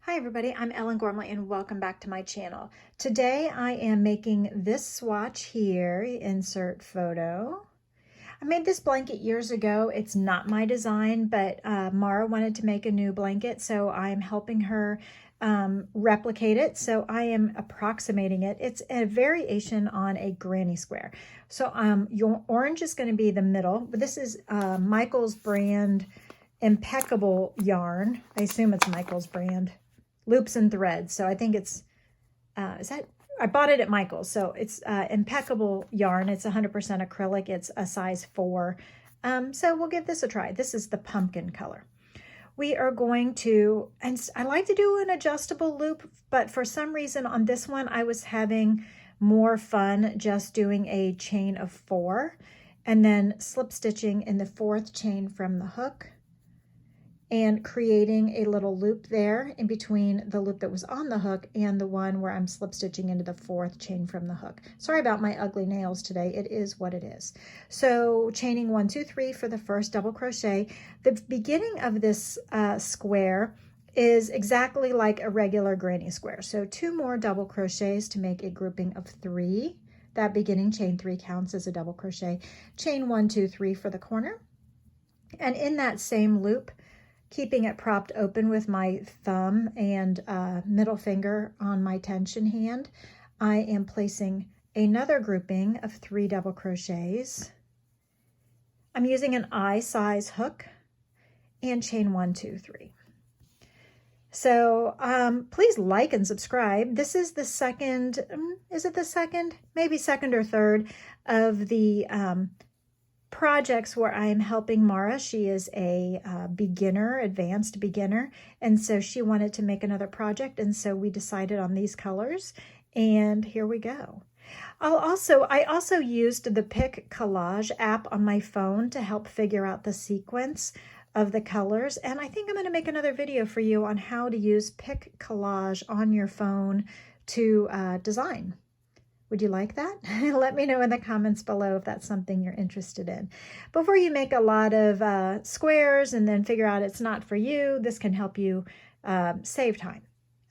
Hi everybody, I'm Ellen Gormley and welcome back to my channel. Today I am making this swatch here, insert photo. I made this blanket years ago. It's not my design, but Mara wanted to make a new blanket, so I am helping her replicate it. So I am approximating it. It's a variation on a granny square. So your orange is going to be the middle, but this is Michael's brand impeccable yarn. I assume it's Michael's brand. Loops and threads. So I think it's, I bought it at Michael's. So it's impeccable yarn. It's 100% acrylic. It's a size 4. So we'll give this a try. This is the pumpkin color. We are going to, and I like to do an adjustable loop, but for some reason on this one, I was having more fun just doing a chain of 4 and then slip stitching in the 4th chain from the hook and creating a little loop there in between the loop that was on the hook and the one where I'm slip stitching into the 4th chain from the hook. Sorry about my ugly nails today. It is what it is. So chaining 1, 2, 3 for the first double crochet. The beginning of this square is exactly like a regular granny square. So 2 more double crochets to make a grouping of 3. That beginning chain 3 counts as a double crochet. Chain 1, 2, 3 for the corner. And in that same loop, keeping it propped open with my thumb and middle finger on my tension hand, I am placing another grouping of 3 double crochets. I'm using an eye size hook and chain 1, 2, 3. So please like and subscribe. This is the second, is it the second? Maybe second or third of the projects where I am helping Mara. She is a beginner, advanced beginner, and so she wanted to make another project, and so we decided on these colors, and here we go. I also used the Pick Collage app on my phone to help figure out the sequence of the colors, and I think I'm going to make another video for you on how to use Pick Collage on your phone to design. Would you like that? Let me know in the comments below if that's something you're interested in. Before you make a lot of squares and then figure out it's not for you, this can help you save time.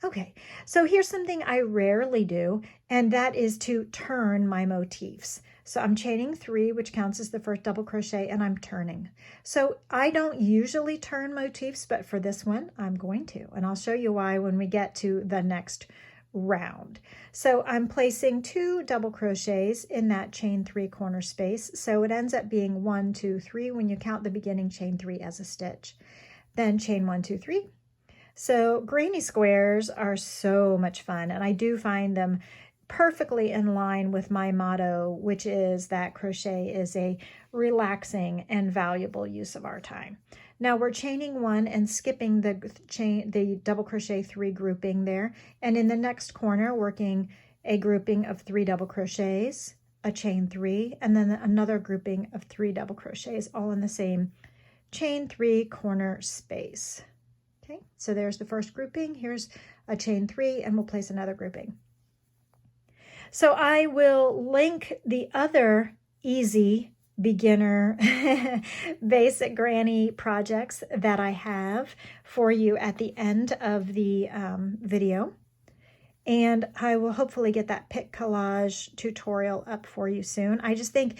Okay, so here's something I rarely do, and that is to turn my motifs. So I'm chaining 3, which counts as the first double crochet, and I'm turning. So I don't usually turn motifs, but for this one, I'm going to, and I'll show you why when we get to the next round. So I'm placing 2 double crochets in that chain 3 corner space. So it ends up being 1, 2, 3 when you count the beginning chain 3 as a stitch. Then chain 1, 2, 3. So granny squares are so much fun, and I do find them perfectly in line with my motto, which is that crochet is a relaxing and valuable use of our time. Now we're chaining 1 and skipping the double crochet 3 grouping there, and in the next corner working a grouping of 3 double crochets, a chain 3, and then another grouping of 3 double crochets, all in the same chain 3 corner space. Okay, so there's the first grouping. Here's a chain 3, and we'll place another grouping. So I will link the other easy beginner basic granny projects that I have for you at the end of the video. And I will hopefully get that Pick Collage tutorial up for you soon. I just think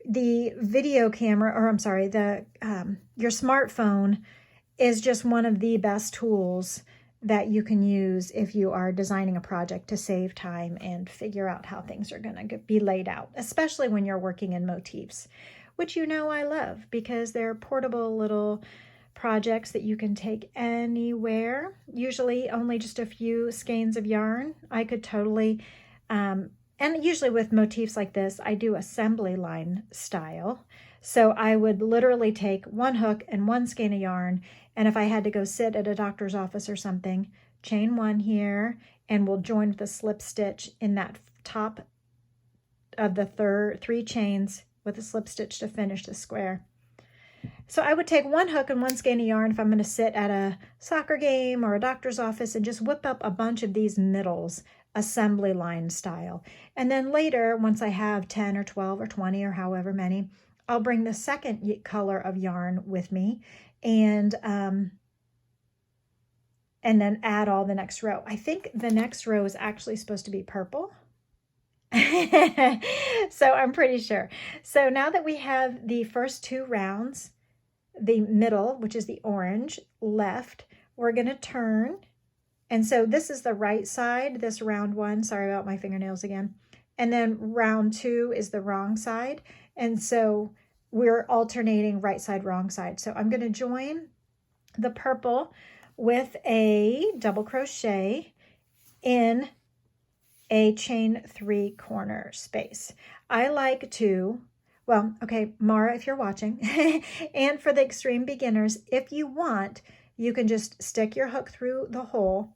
the video camera, or I'm sorry, your smartphone is just one of the best tools that you can use if you are designing a project to save time and figure out how things are going to be laid out, especially when you're working in motifs, which you know I love because they're portable little projects that you can take anywhere, usually only just a few skeins of yarn. I could totally, and usually with motifs like this, I do assembly line style. So I would literally take 1 hook and 1 skein of yarn, and if I had to go sit at a doctor's office or something, chain 1 here, and we'll join with a slip stitch in that top of the 3 chains with a slip stitch to finish the square. So I would take 1 hook and 1 skein of yarn if I'm going to sit at a soccer game or a doctor's office and just whip up a bunch of these middles, assembly line style. And then later, once I have 10 or 12 or 20 or however many, I'll bring the second color of yarn with me and and then add all the next row. I think the next row is actually supposed to be purple. So I'm pretty sure. So now that we have the first 2 rounds, the middle, which is the orange, left, we're going to turn. And so this is the right side, this round 1. Sorry about my fingernails again. And then round 2 is the wrong side. And so we're alternating right side, wrong side. So I'm going to join the purple with a double crochet in a chain 3 corner space. I like to, well, okay, Mara, if you're watching, and for the extreme beginners, if you want, you can just stick your hook through the hole,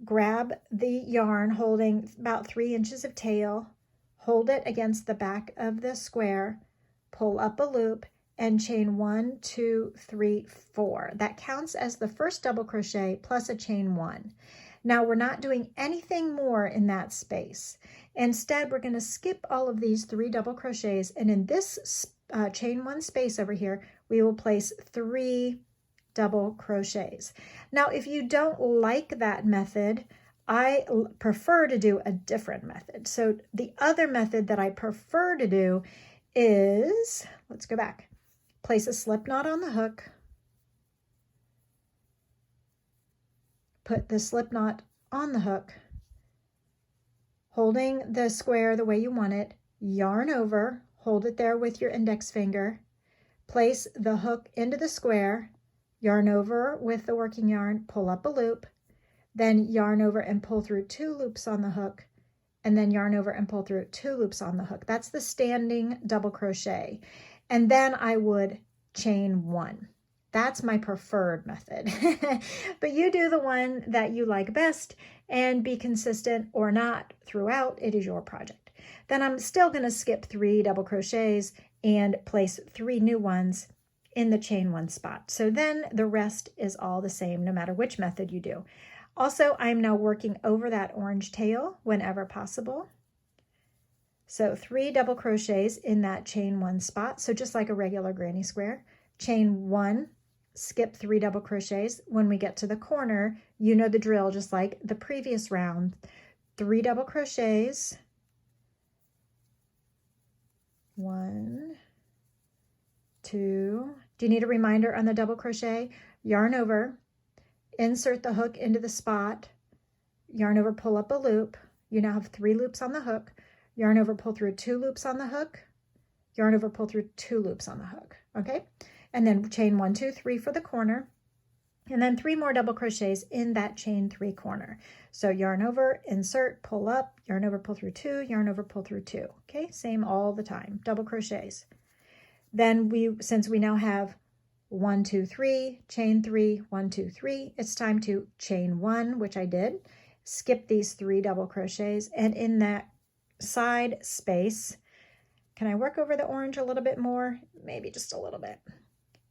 grab the yarn holding about 3 inches of tail, hold it against the back of the square, pull up a loop, and chain 1, 2, 3, 4. That counts as the first double crochet plus a chain 1. Now we're not doing anything more in that space. Instead, we're going to skip all of these 3 double crochets, and in this chain 1 space over here, we will place 3 double crochets. Now, if you don't like that method, I prefer to do a different method. So the other method that I prefer to do is, let's go back, place a slip knot on the hook, put the slip knot on the hook, holding the square the way you want it, yarn over, hold it there with your index finger, place the hook into the square, yarn over with the working yarn, pull up a loop, then yarn over and pull through 2 loops on the hook, and then yarn over and pull through 2 loops on the hook. That's the standing double crochet. And then I would chain 1. That's my preferred method. But you do the one that you like best and be consistent or not throughout. It is your project. Then I'm still going to skip 3 double crochets and place 3 new ones in the chain 1 spot. So then the rest is all the same no matter which method you do. Also, I'm now working over that orange tail whenever possible. So 3 double crochets in that chain 1 spot. So just like a regular granny square, chain 1, skip 3 double crochets. When we get to the corner, you know the drill, just like the previous round. 3 double crochets. 1, 2. Do you need a reminder on the double crochet? Yarn over, insert the hook into the spot, yarn over, pull up a loop. You now have 3 loops on the hook. Yarn over, pull through 2 loops on the hook. Yarn over, pull through 2 loops on the hook. Okay? And then chain 1, 2, 3 for the corner. And then 3 more double crochets in that chain 3 corner. So yarn over, insert, pull up, yarn over, pull through 2, yarn over, pull through 2. Okay? Same all the time. Double crochets. Then since we now have 1, 2, 3, chain 3, 1, 2, 3, it's time to chain 1, which I did. Skip these 3 double crochets, and in that side space, can I work over the orange a little bit more? Maybe just a little bit.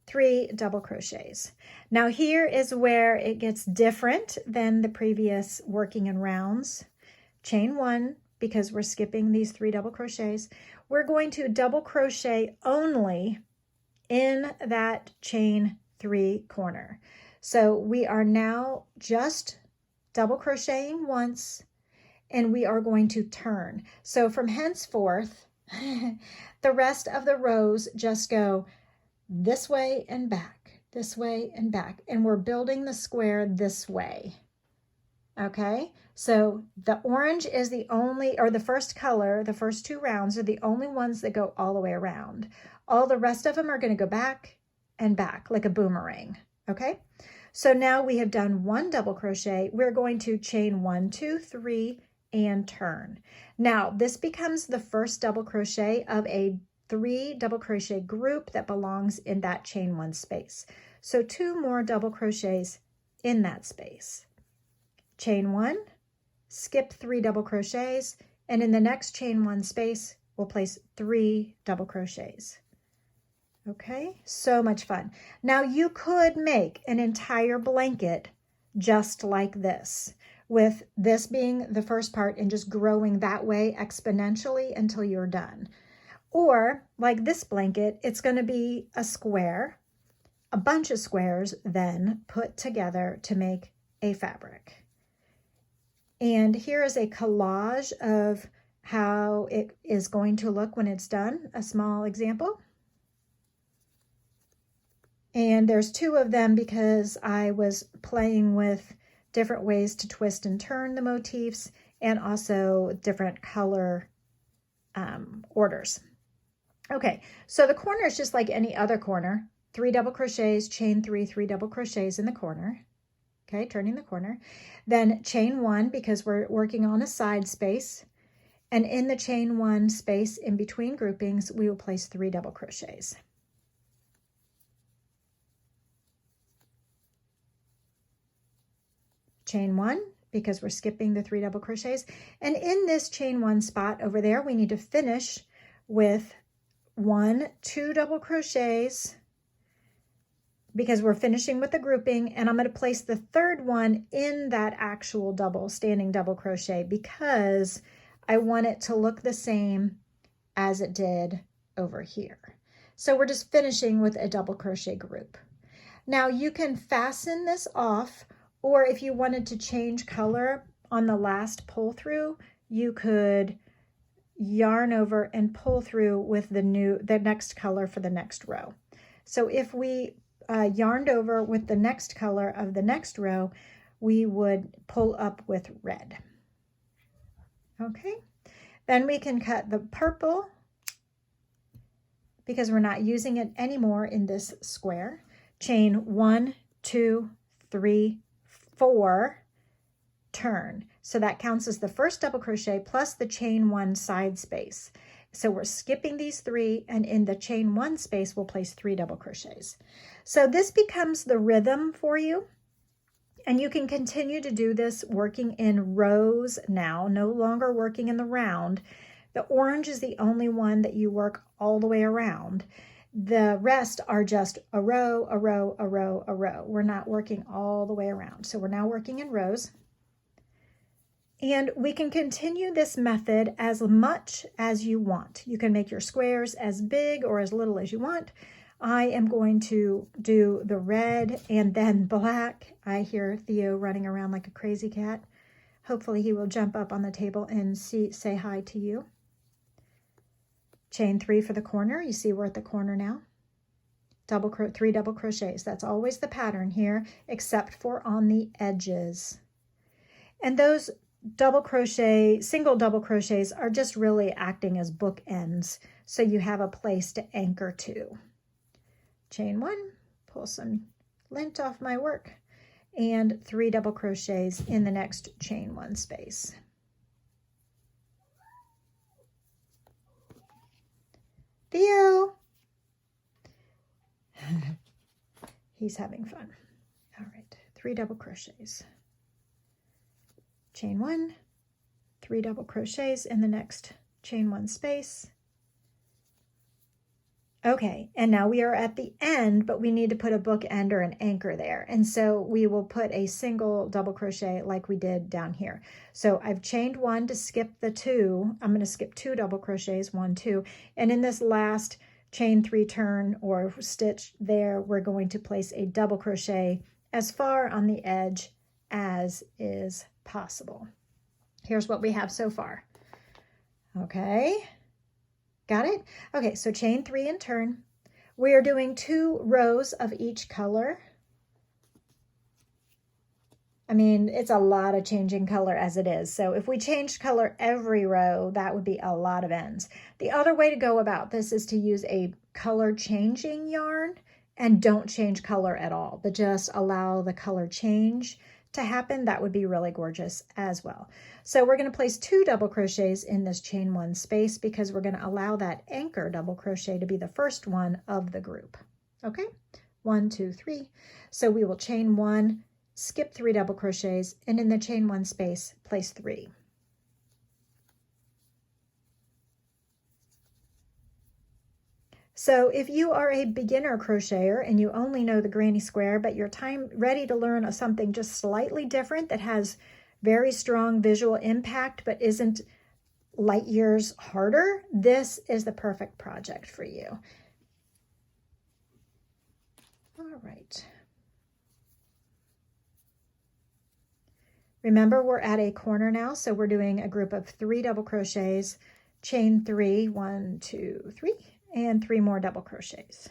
3 double crochets. Now here is where it gets different than the previous working in rounds. Chain 1, because we're skipping these 3 double crochets. We're going to double crochet only in that chain 3 corner. So we are now just double crocheting once, and we are going to turn. So from henceforth, the rest of the rows just go this way and back, this way and back, and we're building the square this way. Okay, so the orange is the only, or the first color, the first 2 rounds are the only ones that go all the way around. All the rest of them are going to go back and back like a boomerang. Okay, so now we have done 1 double crochet. We're going to chain 1, 2, 3 and turn. Now this becomes the first double crochet of a 3 double crochet group that belongs in that chain 1 space. So 2 more double crochets in that space. Chain 1, skip 3 double crochets, and in the next chain 1 space, we'll place 3 double crochets. Okay, so much fun. Now you could make an entire blanket just like this, with this being the first part and just growing that way exponentially until you're done. Or like this blanket, it's going to be a square, a bunch of squares then put together to make a fabric. And here is a collage of how it is going to look when it's done, a small example. And there's two of them because I was playing with different ways to twist and turn the motifs and also different color orders. Okay, so the corner is just like any other corner. 3 double crochets, chain 3, 3 double crochets in the corner. Okay, turning the corner. Then chain 1 because we're working on a side space. And in the chain 1 space in between groupings, we will place 3 double crochets. Chain 1 because we're skipping the 3 double crochets. And in this chain 1 spot over there, we need to finish with 1, 2 double crochets because we're finishing with the grouping, and I'm going to place the third one in that actual standing double crochet because I want it to look the same as it did over here. So we're just finishing with a double crochet group. Now you can fasten this off, or if you wanted to change color on the last pull through, you could yarn over and pull through with the next color for the next row. So if we yarned over with the next color of the next row, we would pull up with red. Okay, then we can cut the purple because we're not using it anymore in this square. Chain 1, 2, 3, 4, turn. So that counts as the first double crochet plus the chain 1 side space. So we're skipping these 3, and in the chain 1 space, we'll place 3 double crochets. So this becomes the rhythm for you. And you can continue to do this working in rows now, no longer working in the round. The orange is the only one that you work all the way around. The rest are just a row, a row, a row, a row. We're not working all the way around. So we're now working in rows. And we can continue this method as much as you want. You can make your squares as big or as little as you want. I am going to do the red and then black. I hear Theo running around like a crazy cat. Hopefully he will jump up on the table and say hi to you. Chain 3 for the corner. You see we're at the corner now. 3 double crochets. That's always the pattern here, except for on the edges. And those single double crochets are just really acting as bookends, so you have a place to anchor to. Chain 1, pull some lint off my work, and 3 double crochets in the next chain 1 space. Theo! He's having fun. All right, 3 double crochets. Chain 1, 3 double crochets in the next chain 1 space. Okay, and now we are at the end, but we need to put a bookend or an anchor there. And so we will put a single double crochet like we did down here. So I've chained 1 to skip the 2. I'm going to skip 2 double crochets, 1, 2. And in this last chain 3 turn or stitch there, we're going to place a double crochet as far on the edge as is possible. Here's what we have so far. Okay. Got it? Okay, so chain 3 and turn. We are doing 2 rows of each color. I mean, it's a lot of changing color as it is. So if we changed color every row, that would be a lot of ends. The other way to go about this is to use a color changing yarn and don't change color at all, but just allow the color change to happen. That would be really gorgeous as well. So we're going to place 2 double crochets in this chain 1 space because we're going to allow that anchor double crochet to be the first one of the group. Okay, 1, 2, 3. So we will chain 1, skip 3 double crochets, and in the chain 1 space, place 3. So if you are a beginner crocheter and you only know the granny square, but you're ready to learn something just slightly different that has very strong visual impact but isn't light years harder, this is the perfect project for you. All right. Remember, we're at a corner now, so we're doing a group of 3 double crochets, chain 3, 1, 2, 3, and 3 more double crochets.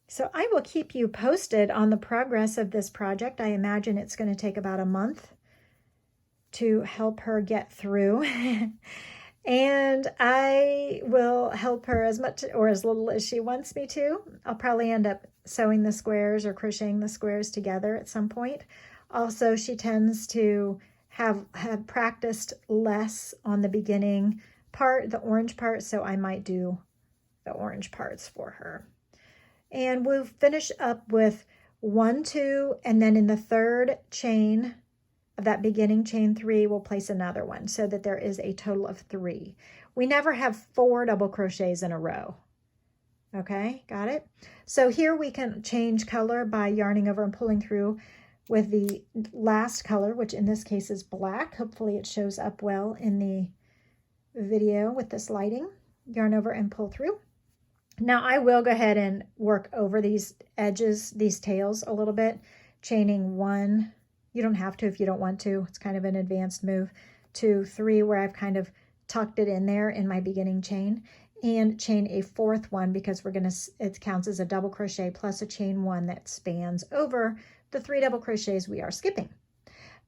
So I will keep you posted on the progress of this project. I imagine it's going to take about a month to help her get through. And I will help her as much or as little as she wants me to. I'll probably end up sewing the squares or crocheting the squares together at some point. Also, she tends to have practiced less on the beginning part, the orange part, so I might do the orange parts for her. And we'll finish up with 1, 2, and then in the third chain of that beginning chain 3, we'll place another one so that there is a total of 3. We never have 4 double crochets in a row. Okay, got it? So here we can change color by yarning over and pulling through with the last color, which in this case is black. Hopefully it shows up well in the video with this lighting. Yarn over and pull through. Now I will go ahead and work over these edges, these tails a little bit, chaining 1. You don't have to if you don't want to. It's kind of an advanced move. 2, 3, where I've kind of tucked it in there in my beginning chain, and chain a 4th one because it counts as a double crochet plus a chain 1 that spans over the 3 double crochets we are skipping.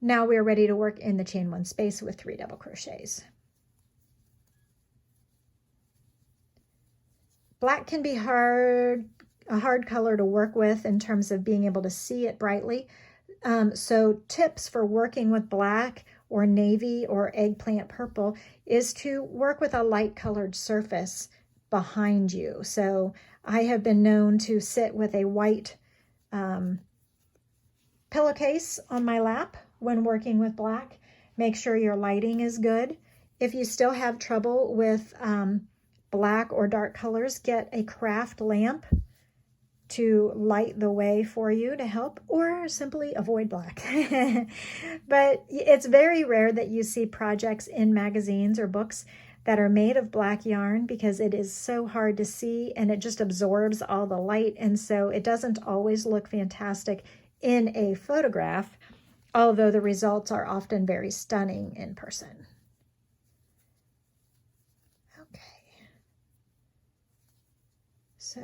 Now we are ready to work in the chain 1 space with 3 double crochets. Black can be a hard color to work with in terms of being able to see it brightly. So tips for working with black or navy or eggplant purple is to work with a light colored surface behind you. So I have been known to sit with a white pillowcase on my lap when working with black. Make sure your lighting is good. If you still have trouble with black or dark colors, get a craft lamp to light the way for you to help, or simply avoid black. But it's very rare that you see projects in magazines or books that are made of black yarn because it is so hard to see and it just absorbs all the light, and so it doesn't always look fantastic in a photograph, although the results are often very stunning in person. Okay. So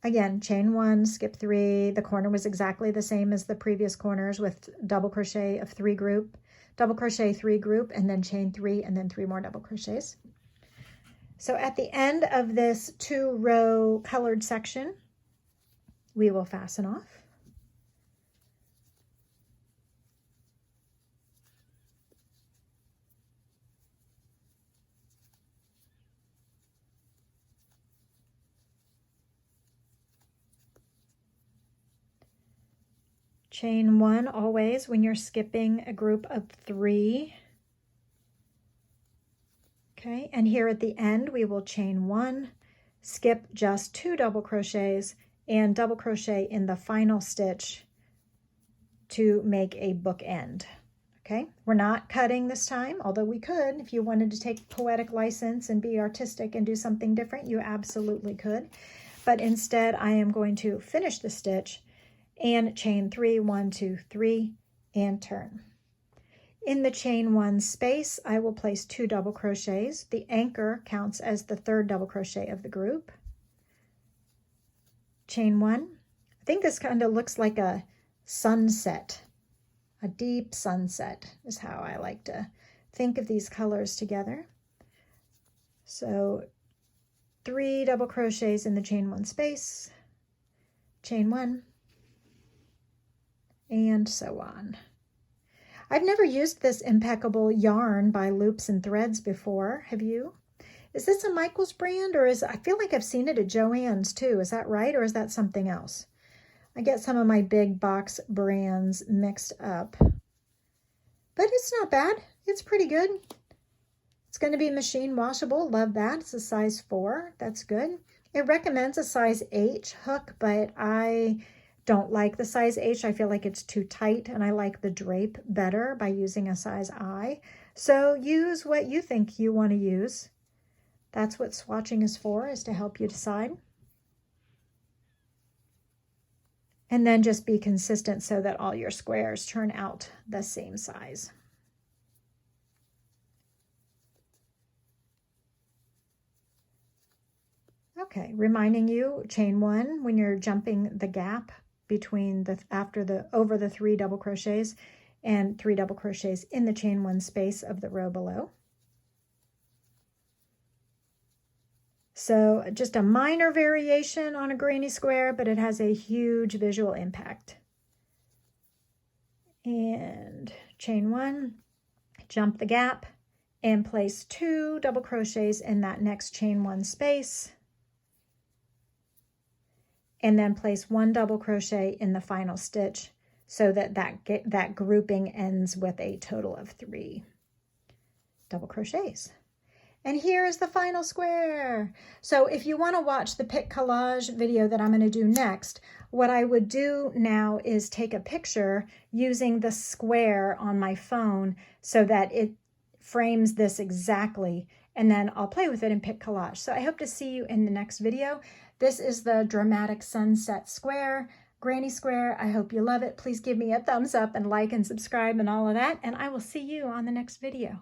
again, chain 1, skip 3. The corner was exactly the same as the previous corners with double crochet of 3 group, double crochet 3 group, and then chain 3, and then 3 more double crochets. So at the end of this 2-row colored section, we will fasten off. Chain 1 always when you're skipping a group of 3. Okay, and here at the end we will chain 1, skip just 2 double crochets, and double crochet in the final stitch to make a bookend. Okay, we're not cutting this time, although we could. If you wanted to take poetic license and be artistic and do something different, you absolutely could. But instead I am going to finish the stitch and chain 3, 1, 2, 3, and turn. In the chain 1 space, I will place 2 double crochets. The anchor counts as the 3rd double crochet of the group. Chain 1. I think this kind of looks like a sunset. A deep sunset is how I like to think of these colors together. So 3 double crochets in the chain 1 space, chain 1, and so on. I've never used this impeccable yarn by Loops and Threads before. Have you? Is this a Michaels brand, or I feel like I've seen it at Joann's too. Is that right, or is that something else? I get some of my big box brands mixed up. But it's not bad. It's pretty good. It's going to be machine washable. Love that. It's a size 4. That's good. It recommends a size H hook, but I don't like the size H. I feel like it's too tight, and I like the drape better by using a size I. So use what you think you want to use. That's what swatching is for, is to help you decide. And then just be consistent so that all your squares turn out the same size. Okay, reminding you, chain 1 when you're jumping the gap between over the 3 double crochets, and 3 double crochets in the chain 1 space of the row below. So just a minor variation on a granny square, but it has a huge visual impact. And chain 1, jump the gap, and place 2 double crochets in that next chain 1 space, and then place 1 double crochet in the final stitch so that that grouping ends with a total of 3 double crochets. And here is the final square. So if you want to watch the pic collage video that I'm going to do next, what I would do now is take a picture using the square on my phone so that it frames this exactly, and then I'll play with it in pic collage. So I hope to see you in the next video. This is the Dramatic Sunset Square, Granny Square. I hope you love it. Please give me a thumbs up and like and subscribe and all of that, and I will see you on the next video.